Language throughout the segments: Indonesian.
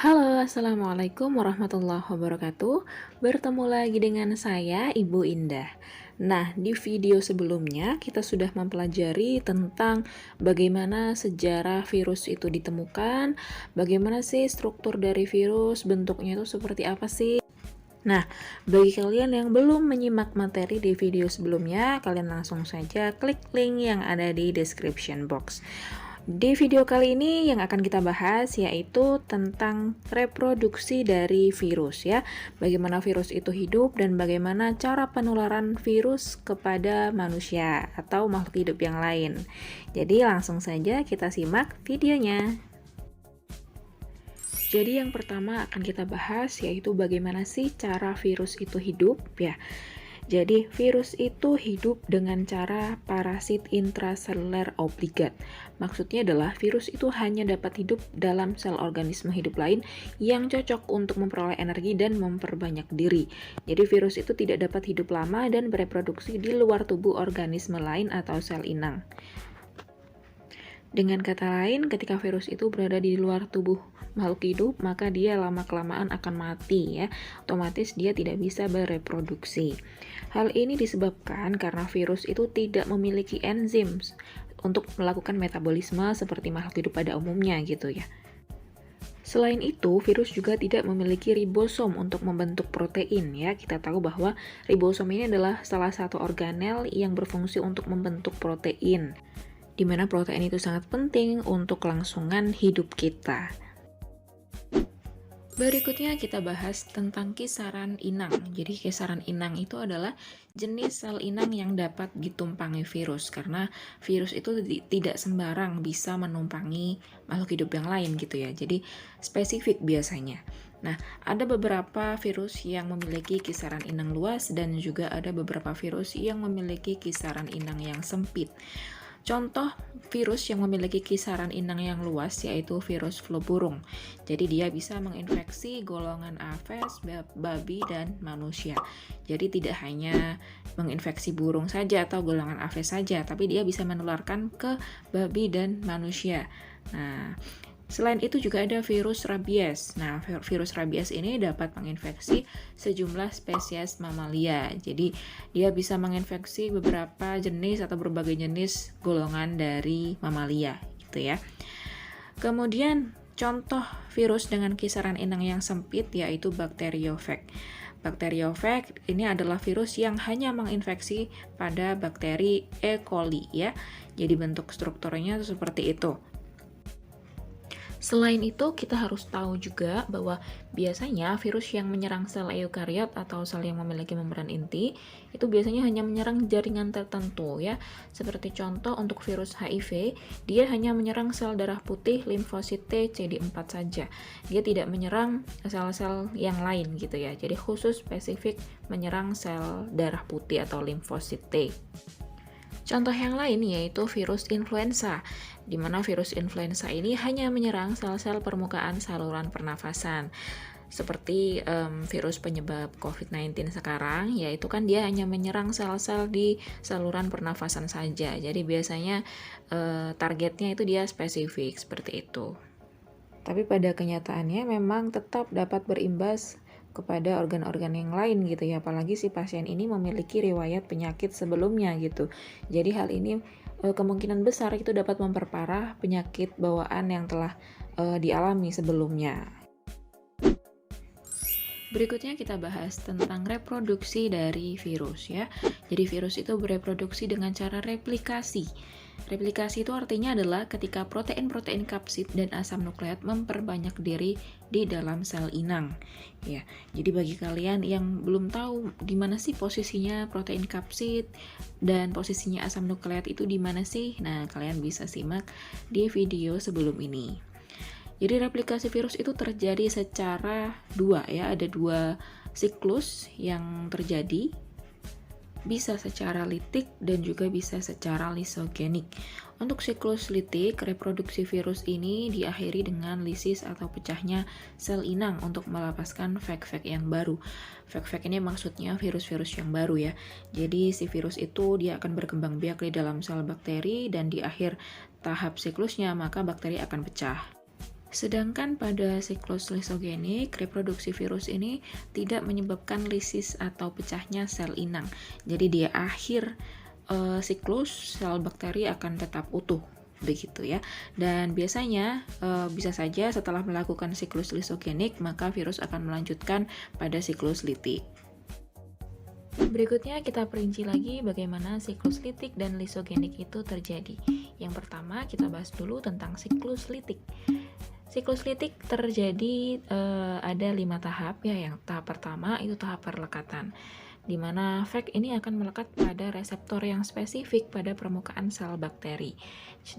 Halo, Assalamualaikum warahmatullahi wabarakatuh. Bertemu lagi dengan saya, Ibu Indah. Nah, di video sebelumnya kita sudah mempelajari tentang bagaimana sejarah virus itu ditemukan, bagaimana sih struktur dari virus, bentuknya itu seperti apa sih. Nah, bagi kalian yang belum menyimak materi di video sebelumnya, kalian langsung saja klik link yang ada di description box. Di video kali ini yang akan kita bahas yaitu tentang reproduksi dari virus ya. Bagaimana virus itu hidup dan bagaimana cara penularan virus kepada manusia atau makhluk hidup yang lain. Jadi langsung saja kita simak videonya. Jadi yang pertama akan kita bahas yaitu bagaimana sih cara virus itu hidup ya. Jadi virus itu hidup dengan cara parasit intraseluler obligat. Maksudnya adalah virus itu hanya dapat hidup dalam sel organisme hidup lain yang cocok untuk memperoleh energi dan memperbanyak diri. Jadi virus itu tidak dapat hidup lama dan bereproduksi di luar tubuh organisme lain atau sel inang. Dengan kata lain, ketika virus itu berada di luar tubuh makhluk hidup, maka dia lama-kelamaan akan mati ya. Otomatis dia tidak bisa bereproduksi. Hal ini disebabkan karena virus itu tidak memiliki enzim untuk melakukan metabolisme seperti makhluk hidup pada umumnya gitu ya. Selain itu, virus juga tidak memiliki ribosom untuk membentuk protein ya. Kita tahu bahwa ribosom ini adalah salah satu organel yang berfungsi untuk membentuk protein, di mana protein itu sangat penting untuk kelangsungan hidup kita. Berikutnya kita bahas tentang kisaran inang. Jadi kisaran inang itu adalah jenis sel inang yang dapat ditumpangi virus, karena virus itu tidak sembarang bisa menumpangi makhluk hidup yang lain gitu ya. Jadi spesifik biasanya. Nah, ada beberapa virus yang memiliki kisaran inang luas dan juga ada beberapa virus yang memiliki kisaran inang yang sempit. Contoh virus yang memiliki kisaran inang yang luas yaitu virus flu burung. Jadi dia bisa menginfeksi golongan Aves, babi, dan manusia. Jadi tidak hanya menginfeksi burung saja atau golongan Aves saja, tapi dia bisa menularkan ke babi dan manusia. Nah, selain itu juga ada virus rabies. Nah, virus rabies ini dapat menginfeksi sejumlah spesies mamalia. Jadi, dia bisa menginfeksi beberapa jenis atau berbagai jenis golongan dari mamalia, gitu ya. Kemudian, contoh virus dengan kisaran inang yang sempit yaitu bakteriofag. Bakteriofag ini adalah virus yang hanya menginfeksi pada bakteri E. coli ya. Jadi bentuk strukturnya seperti itu. Selain itu, kita harus tahu juga bahwa biasanya virus yang menyerang sel eukariot atau sel yang memiliki membran inti itu biasanya hanya menyerang jaringan tertentu ya. Seperti contoh untuk virus HIV, dia hanya menyerang sel darah putih limfosit T CD4 saja. Dia tidak menyerang sel-sel yang lain gitu ya. Jadi khusus spesifik menyerang sel darah putih atau limfosit T. Contoh yang lain yaitu virus influenza, di mana virus influenza ini hanya menyerang sel-sel permukaan saluran pernafasan. Seperti virus penyebab COVID-19 sekarang, yaitu kan dia hanya menyerang sel-sel di saluran pernafasan saja. Jadi biasanya targetnya itu dia spesifik seperti itu. Tapi pada kenyataannya memang tetap dapat berimbas kepada organ-organ yang lain gitu ya, apalagi si pasien ini memiliki riwayat penyakit sebelumnya gitu. Jadi hal ini kemungkinan besar itu dapat memperparah penyakit bawaan yang telah dialami sebelumnya. Berikutnya kita bahas tentang reproduksi dari virus ya. Jadi virus itu bereproduksi dengan cara replikasi. Replikasi itu artinya adalah ketika protein-protein kapsid dan asam nukleat memperbanyak diri di dalam sel inang. Ya, jadi bagi kalian yang belum tahu di mana sih posisinya protein kapsid dan posisinya asam nukleat itu di mana sih? Nah, kalian bisa simak di video sebelum ini. Jadi replikasi virus itu terjadi secara dua ya, ada dua siklus yang terjadi. Bisa secara litik dan juga bisa secara lisogenik. Untuk siklus litik, reproduksi virus ini diakhiri dengan lisis atau pecahnya sel inang untuk melepaskan fag-fag yang baru. Fag-fag ini maksudnya virus-virus yang baru ya. Jadi si virus itu dia akan berkembang biak di dalam sel bakteri dan di akhir tahap siklusnya maka bakteri akan pecah. Sedangkan pada siklus lisogenik, reproduksi virus ini tidak menyebabkan lisis atau pecahnya sel inang. Jadi di akhir siklus, sel bakteri akan tetap utuh, begitu ya. Dan biasanya bisa saja setelah melakukan siklus lisogenik, maka virus akan melanjutkan pada siklus litik. Berikutnya kita perinci lagi bagaimana siklus litik dan lisogenik itu terjadi. Yang pertama kita bahas dulu tentang siklus litik. Siklus litik terjadi ada 5 tahap ya. Yang tahap pertama itu tahap perlekatan, di mana Vec ini akan melekat pada reseptor yang spesifik pada permukaan sel bakteri.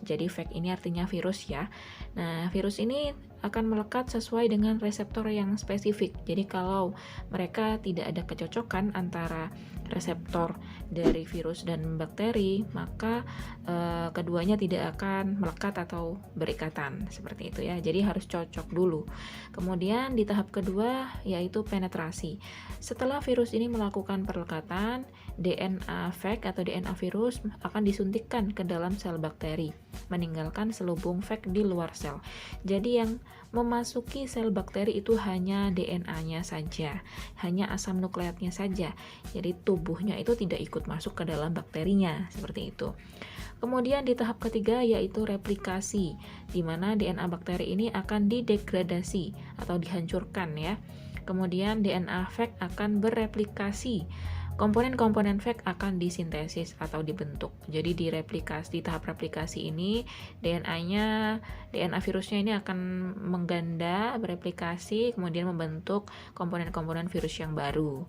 Jadi Vec ini artinya virus ya. Nah, virus ini akan melekat sesuai dengan reseptor yang spesifik. Jadi kalau mereka tidak ada kecocokan antara reseptor dari virus dan bakteri, maka keduanya tidak akan melekat atau berikatan seperti itu ya. Jadi harus cocok dulu. Kemudian di tahap kedua yaitu penetrasi. Setelah virus ini melakukan perlekatan, DNA Vec atau DNA virus akan disuntikkan ke dalam sel bakteri, meninggalkan selubung Vec di luar sel. Jadi yang memasuki sel bakteri itu hanya DNA-nya saja, hanya asam nukleatnya saja. Jadi tubuhnya itu tidak ikut masuk ke dalam bakterinya, seperti itu. Kemudian di tahap ketiga yaitu replikasi, di mana DNA bakteri ini akan didegradasi atau dihancurkan ya. Kemudian DNA Vec akan bereplikasi. Komponen-komponen Vec akan disintesis atau dibentuk. Jadi di tahap replikasi ini DNA virusnya ini akan mengganda, bereplikasi, kemudian membentuk komponen-komponen virus yang baru.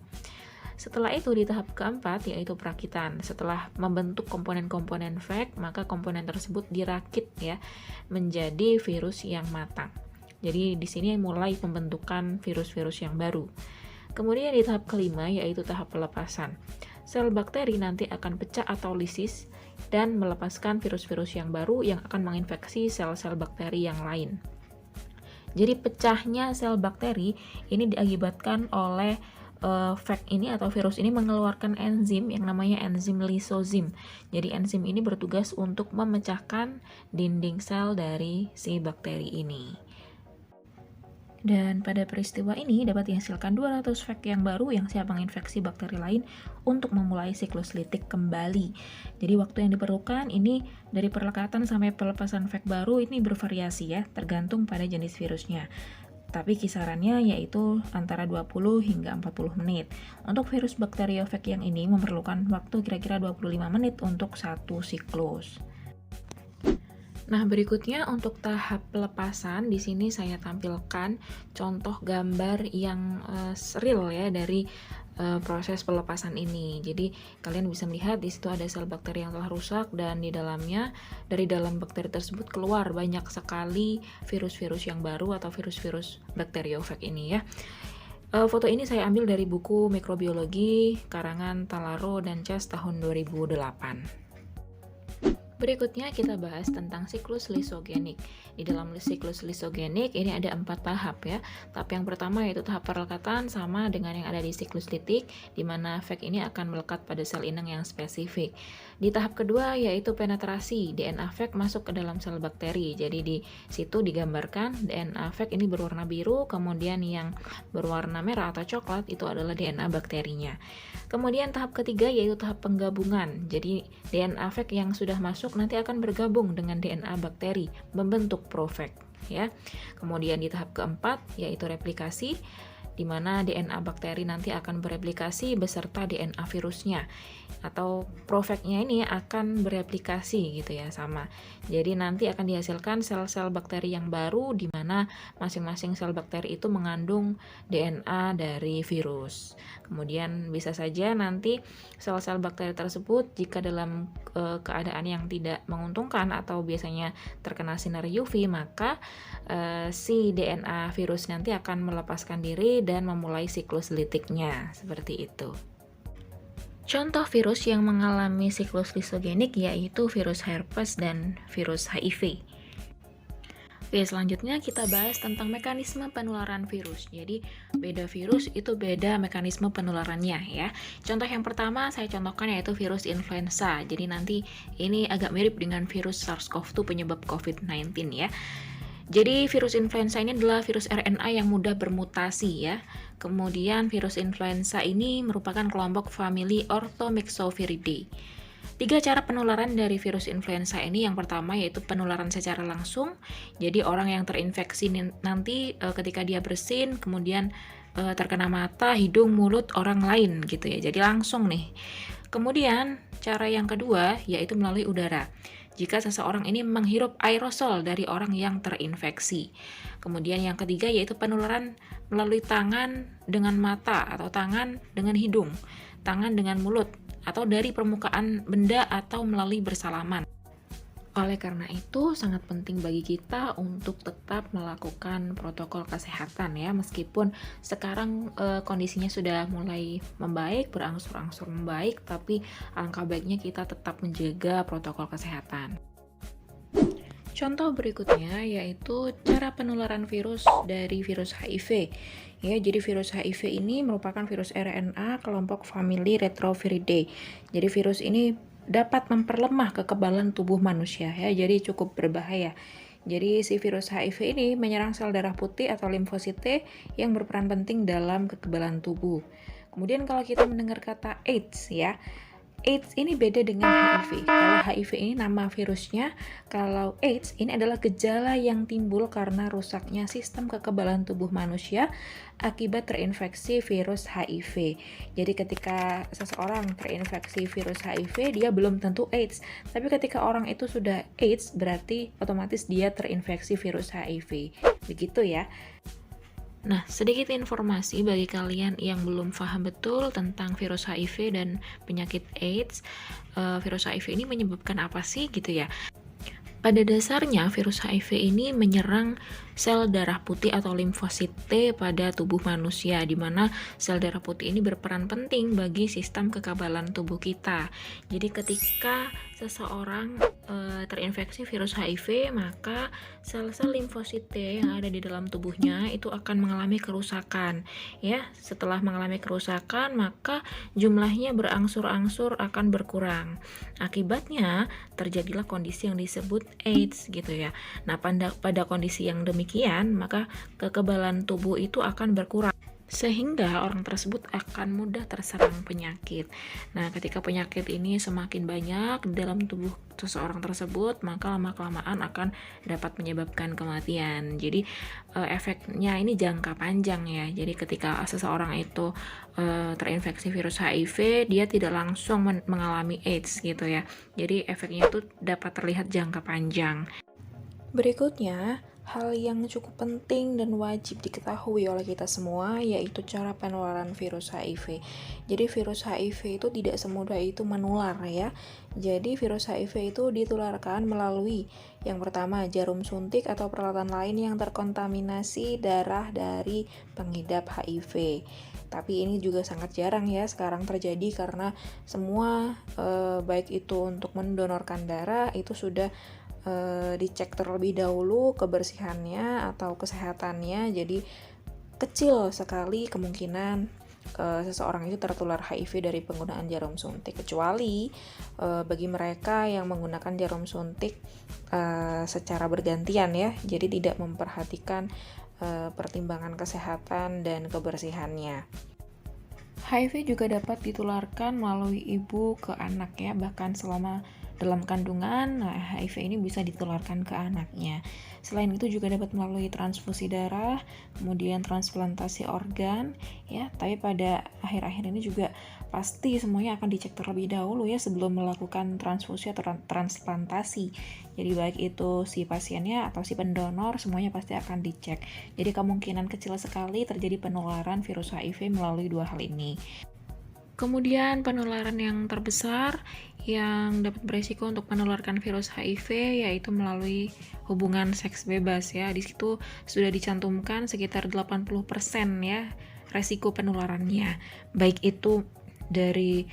Setelah itu di tahap keempat yaitu perakitan. Setelah membentuk komponen-komponen Vec, maka komponen tersebut dirakit ya menjadi virus yang matang. Jadi di sini mulai pembentukan virus-virus yang baru. Kemudian di tahap kelima yaitu tahap pelepasan. Sel bakteri nanti akan pecah atau lisis dan melepaskan virus-virus yang baru yang akan menginfeksi sel-sel bakteri yang lain. Jadi pecahnya sel bakteri ini diakibatkan oleh Vec ini atau virus ini mengeluarkan enzim yang namanya enzim lisozim. Jadi enzim ini bertugas untuk memecahkan dinding sel dari si bakteri ini. Dan pada peristiwa ini dapat dihasilkan 200 Vec yang baru yang siap menginfeksi bakteri lain untuk memulai siklus litik kembali. Jadi waktu yang diperlukan ini dari perlekatan sampai pelepasan Vec baru ini bervariasi ya, tergantung pada jenis virusnya. Tapi kisarannya yaitu antara 20 hingga 40 menit. Untuk virus bakteriofag yang ini memerlukan waktu kira-kira 25 menit untuk satu siklus. Nah, berikutnya untuk tahap pelepasan, di sini saya tampilkan contoh gambar yang real ya dari proses pelepasan ini. Jadi kalian bisa melihat di situ ada sel bakteri yang telah rusak dan di dalamnya dari dalam bakteri tersebut keluar banyak sekali virus-virus yang baru atau virus-virus bakteriofag ini ya. Foto ini saya ambil dari buku Mikrobiologi karangan Talaro dan Chess tahun 2008. Berikutnya kita bahas tentang siklus lisogenik. Di dalam siklus lisogenik ini ada 4 tahap ya. Tahap yang pertama yaitu tahap perlekatan sama dengan yang ada di siklus litik, di mana Vec ini akan melekat pada sel inang yang spesifik. Di tahap kedua yaitu penetrasi, DNA Vec masuk ke dalam sel bakteri. Jadi di situ digambarkan DNA Vec ini berwarna biru, kemudian yang berwarna merah atau coklat itu adalah DNA bakterinya. Kemudian tahap ketiga yaitu tahap penggabungan. Jadi DNA Vec yang sudah masuk nanti akan bergabung dengan DNA bakteri, membentuk ProVec ya. Kemudian di tahap keempat yaitu replikasi, di mana DNA bakteri nanti akan bereplikasi beserta DNA virusnya, atau ProVec-nya ini akan bereplikasi gitu ya, sama. Jadi nanti akan dihasilkan sel-sel bakteri yang baru di mana masing-masing sel bakteri itu mengandung DNA dari virus. Kemudian bisa saja nanti sel-sel bakteri tersebut jika dalam keadaan yang tidak menguntungkan atau biasanya terkena sinar UV, maka si DNA virus nanti akan melepaskan diri dan memulai siklus litiknya, seperti itu. Contoh virus yang mengalami siklus lisogenik yaitu virus herpes dan virus HIV. Oke, selanjutnya kita bahas tentang mekanisme penularan virus. Jadi, beda virus itu beda mekanisme penularannya ya. Contoh yang pertama saya contohkan yaitu virus influenza. Jadi nanti ini agak mirip dengan virus SARS-CoV-2 penyebab COVID-19 ya. Jadi virus influenza ini adalah virus RNA yang mudah bermutasi ya. Kemudian virus influenza ini merupakan kelompok famili Orthomyxoviridae. 3 cara penularan dari virus influenza ini, yang pertama yaitu penularan secara langsung. Jadi orang yang terinfeksi nanti ketika dia bersin, kemudian terkena mata, hidung, mulut orang lain gitu ya. Jadi langsung nih. Kemudian cara yang kedua yaitu melalui udara. Jika seseorang ini menghirup aerosol dari orang yang terinfeksi. Kemudian yang ketiga yaitu penularan melalui tangan dengan mata atau tangan dengan hidung, tangan dengan mulut, atau dari permukaan benda atau melalui bersalaman. Oleh karena itu, sangat penting bagi kita untuk tetap melakukan protokol kesehatan ya, meskipun sekarang kondisinya sudah mulai membaik, berangsur-angsur membaik, tapi alangkah baiknya kita tetap menjaga protokol kesehatan. Contoh berikutnya yaitu cara penularan virus dari virus HIV. Ya, jadi virus HIV ini merupakan virus RNA kelompok famili Retroviridae. Jadi virus ini dapat memperlemah kekebalan tubuh manusia ya, jadi cukup berbahaya. Jadi si virus HIV ini menyerang sel darah putih atau limfosit T yang berperan penting dalam kekebalan tubuh. Kemudian kalau kita mendengar kata AIDS ya, AIDS ini beda dengan HIV. Kalau HIV ini nama virusnya, kalau AIDS ini adalah gejala yang timbul karena rusaknya sistem kekebalan tubuh manusia akibat terinfeksi virus HIV. Jadi ketika seseorang terinfeksi virus HIV, dia belum tentu AIDS. Tapi ketika orang itu sudah AIDS, berarti otomatis dia terinfeksi virus HIV. Begitu ya. Nah, sedikit informasi bagi kalian yang belum paham betul tentang virus HIV dan penyakit AIDS. Virus HIV ini menyebabkan apa sih gitu ya? Pada dasarnya, virus HIV ini menyerang sel darah putih atau limfosit T pada tubuh manusia, di mana sel darah putih ini berperan penting bagi sistem kekebalan tubuh kita. Jadi ketika seseorang terinfeksi virus HIV, maka sel-sel limfosit T yang ada di dalam tubuhnya itu akan mengalami kerusakan. Ya, setelah mengalami kerusakan, maka jumlahnya berangsur-angsur akan berkurang. Akibatnya terjadilah kondisi yang disebut AIDS gitu ya. Nah, pada kondisi yang demikian, maka kekebalan tubuh itu akan berkurang, sehingga orang tersebut akan mudah terserang penyakit. Nah, ketika penyakit ini semakin banyak di dalam tubuh seseorang tersebut, maka lama-kelamaan akan dapat menyebabkan kematian. Jadi efeknya ini jangka panjang ya. Jadi ketika seseorang itu terinfeksi virus HIV, dia tidak langsung mengalami AIDS gitu ya. Jadi efeknya itu dapat terlihat jangka panjang. Berikutnya, hal yang cukup penting dan wajib diketahui oleh kita semua yaitu cara penularan virus HIV. Jadi virus HIV itu tidak semudah itu menular ya. Jadi virus HIV itu ditularkan melalui yang pertama jarum suntik atau peralatan lain yang terkontaminasi darah dari pengidap HIV. Tapi ini juga sangat jarang ya sekarang terjadi karena semua baik itu untuk mendonorkan darah itu sudah dicek terlebih dahulu kebersihannya atau kesehatannya, jadi kecil sekali kemungkinan seseorang itu tertular HIV dari penggunaan jarum suntik, kecuali bagi mereka yang menggunakan jarum suntik secara bergantian ya, jadi tidak memperhatikan pertimbangan kesehatan dan kebersihannya. HIV juga dapat ditularkan melalui ibu ke anak ya, bahkan selama dalam kandungan, HIV ini bisa ditularkan ke anaknya. Selain itu juga dapat melalui transfusi darah, kemudian transplantasi organ, ya. Tapi pada akhir-akhir ini juga pasti semuanya akan dicek terlebih dahulu ya sebelum melakukan transfusi atau transplantasi. Jadi baik itu si pasiennya atau si pendonor, semuanya pasti akan dicek. Jadi kemungkinan kecil sekali terjadi penularan virus HIV melalui dua hal ini. Kemudian penularan yang terbesar yang dapat beresiko untuk menularkan virus HIV yaitu melalui hubungan seks bebas ya. Di situ sudah dicantumkan sekitar 80% ya resiko penularannya. Baik itu dari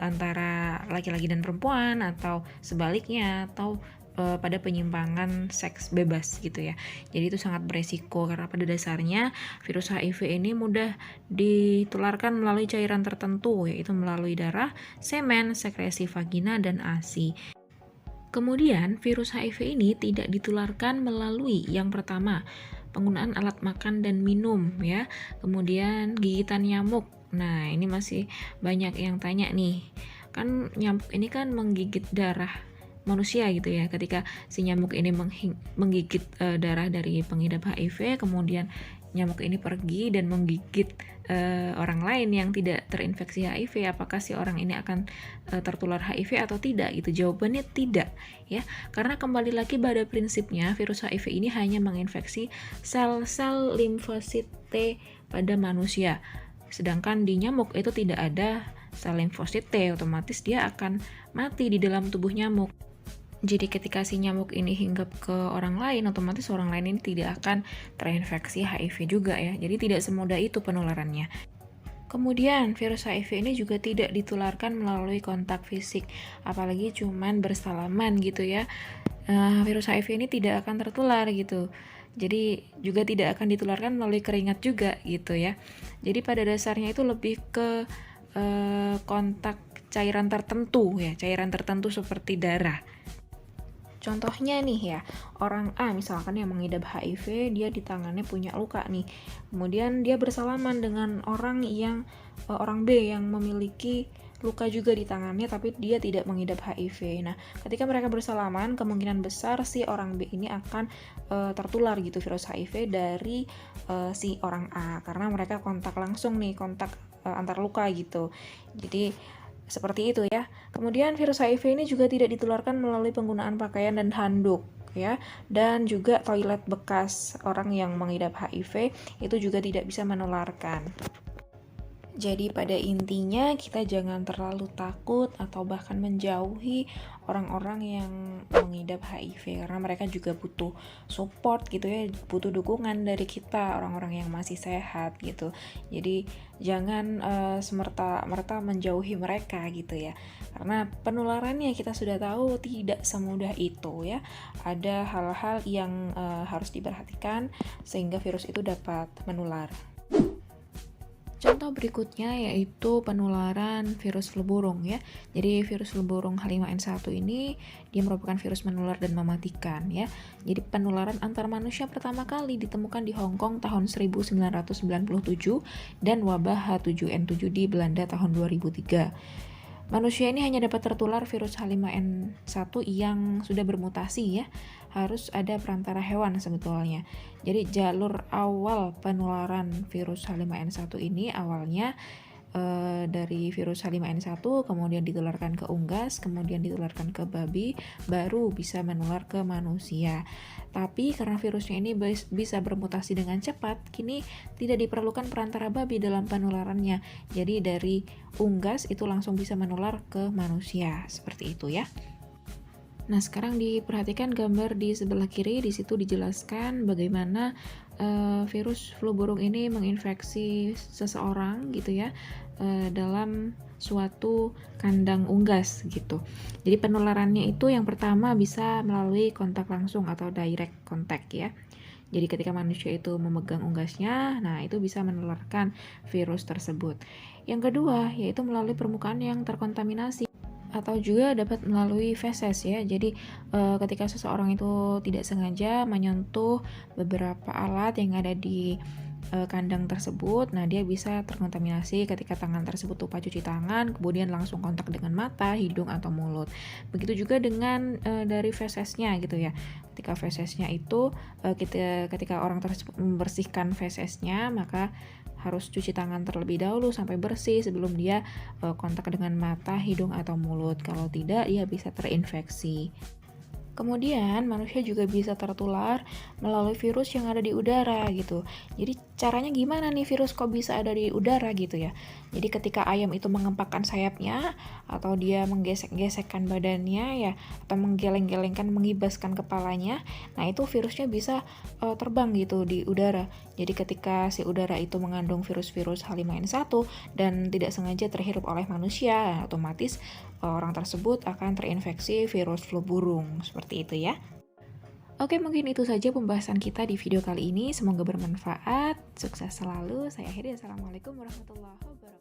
antara laki-laki dan perempuan atau sebaliknya atau pada penyimpangan seks bebas gitu ya. Jadi itu sangat beresiko karena pada dasarnya virus HIV ini mudah ditularkan melalui cairan tertentu, yaitu melalui darah, semen, sekresi vagina, dan ASI. Kemudian, virus HIV ini tidak ditularkan melalui yang pertama, penggunaan alat makan dan minum ya. Kemudian gigitan nyamuk. Nah, ini masih banyak yang tanya nih. Kan nyamuk ini kan menggigit darah manusia gitu ya. Ketika si nyamuk ini menggigit darah dari pengidap HIV, kemudian nyamuk ini pergi dan menggigit orang lain yang tidak terinfeksi HIV, apakah si orang ini akan tertular HIV atau tidak? Itu jawabannya tidak ya, karena kembali lagi pada prinsipnya virus HIV ini hanya menginfeksi sel-sel limfosit T pada manusia, sedangkan di nyamuk itu tidak ada sel limfosit T, otomatis dia akan mati di dalam tubuh nyamuk. Jadi ketika si nyamuk ini hinggap ke orang lain, otomatis orang lain ini tidak akan terinfeksi HIV juga ya. Jadi tidak semudah itu penularannya. Kemudian virus HIV ini juga tidak ditularkan melalui kontak fisik, apalagi cuman bersalaman gitu ya. Virus HIV ini tidak akan tertular gitu. Jadi juga tidak akan ditularkan melalui keringat juga gitu ya. Jadi pada dasarnya itu lebih ke kontak cairan tertentu ya, cairan tertentu seperti darah. Contohnya nih ya, orang A misalkan yang mengidap HIV, dia di tangannya punya luka nih. Kemudian dia bersalaman dengan orang orang B yang memiliki luka juga di tangannya tapi dia tidak mengidap HIV. Nah, ketika mereka bersalaman, kemungkinan besar si orang B ini akan tertular gitu virus HIV dari si orang A karena mereka kontak langsung nih, kontak antar luka gitu. Jadi seperti itu ya. Kemudian virus HIV ini juga tidak ditularkan melalui penggunaan pakaian dan handuk ya, dan juga toilet bekas orang yang mengidap HIV itu juga tidak bisa menularkan. Jadi pada intinya kita jangan terlalu takut atau bahkan menjauhi orang-orang yang mengidap HIV karena mereka juga butuh support gitu ya, butuh dukungan dari kita orang-orang yang masih sehat gitu. Jadi jangan semerta-merta menjauhi mereka gitu ya. Karena penularannya kita sudah tahu tidak semudah itu ya. Ada hal-hal yang harus diperhatikan sehingga virus itu dapat menular. Contoh berikutnya yaitu penularan virus flu burung ya. Jadi virus flu burung H5N1 ini dia merupakan virus menular dan mematikan ya. Jadi penularan antar manusia pertama kali ditemukan di Hong Kong tahun 1997 dan wabah H7N7 di Belanda tahun 2003. Manusia ini hanya dapat tertular virus H5N1 yang sudah bermutasi ya. Harus ada perantara hewan sebetulnya. Jadi jalur awal penularan virus H5N1 ini awalnya dari virus H5N1 kemudian ditularkan ke unggas, kemudian ditularkan ke babi, baru bisa menular ke manusia. Tapi karena virusnya ini bisa bermutasi dengan cepat, kini tidak diperlukan perantara babi dalam penularannya. Jadi dari unggas itu langsung bisa menular ke manusia. Seperti itu ya. Nah, sekarang diperhatikan gambar di sebelah kiri, di situ dijelaskan bagaimana virus flu burung ini menginfeksi seseorang gitu ya dalam suatu kandang unggas gitu. Jadi penularannya itu yang pertama bisa melalui kontak langsung atau direct contact ya. Jadi ketika manusia itu memegang unggasnya, nah itu bisa menularkan virus tersebut. Yang kedua yaitu melalui permukaan yang terkontaminasi, atau juga dapat melalui feses ya. Jadi ketika seseorang itu tidak sengaja menyentuh beberapa alat yang ada di kandang tersebut, nah dia bisa terkontaminasi ketika tangan tersebut lupa cuci tangan, kemudian langsung kontak dengan mata, hidung atau mulut. Begitu juga dengan dari fesesnya gitu ya. Ketika fesesnya itu ketika orang tersebut membersihkan fesesnya, maka harus cuci tangan terlebih dahulu sampai bersih sebelum dia kontak dengan mata, hidung atau mulut. Kalau tidak, dia bisa terinfeksi. Kemudian manusia juga bisa tertular melalui virus yang ada di udara gitu. Jadi caranya gimana nih virus kok bisa ada di udara gitu ya. Jadi ketika ayam itu mengempakkan sayapnya atau dia menggesek-gesekkan badannya ya, atau menggeleng-gelengkan, mengibaskan kepalanya, nah itu virusnya bisa terbang gitu di udara. Jadi ketika si udara itu mengandung virus-virus H5N1 dan tidak sengaja terhirup oleh manusia, otomatis orang tersebut akan terinfeksi virus flu burung. Seperti itu ya. Oke, mungkin itu saja pembahasan kita di video kali ini. Semoga bermanfaat. Sukses selalu. Saya akhiri. Assalamualaikum warahmatullahi wabarakatuh.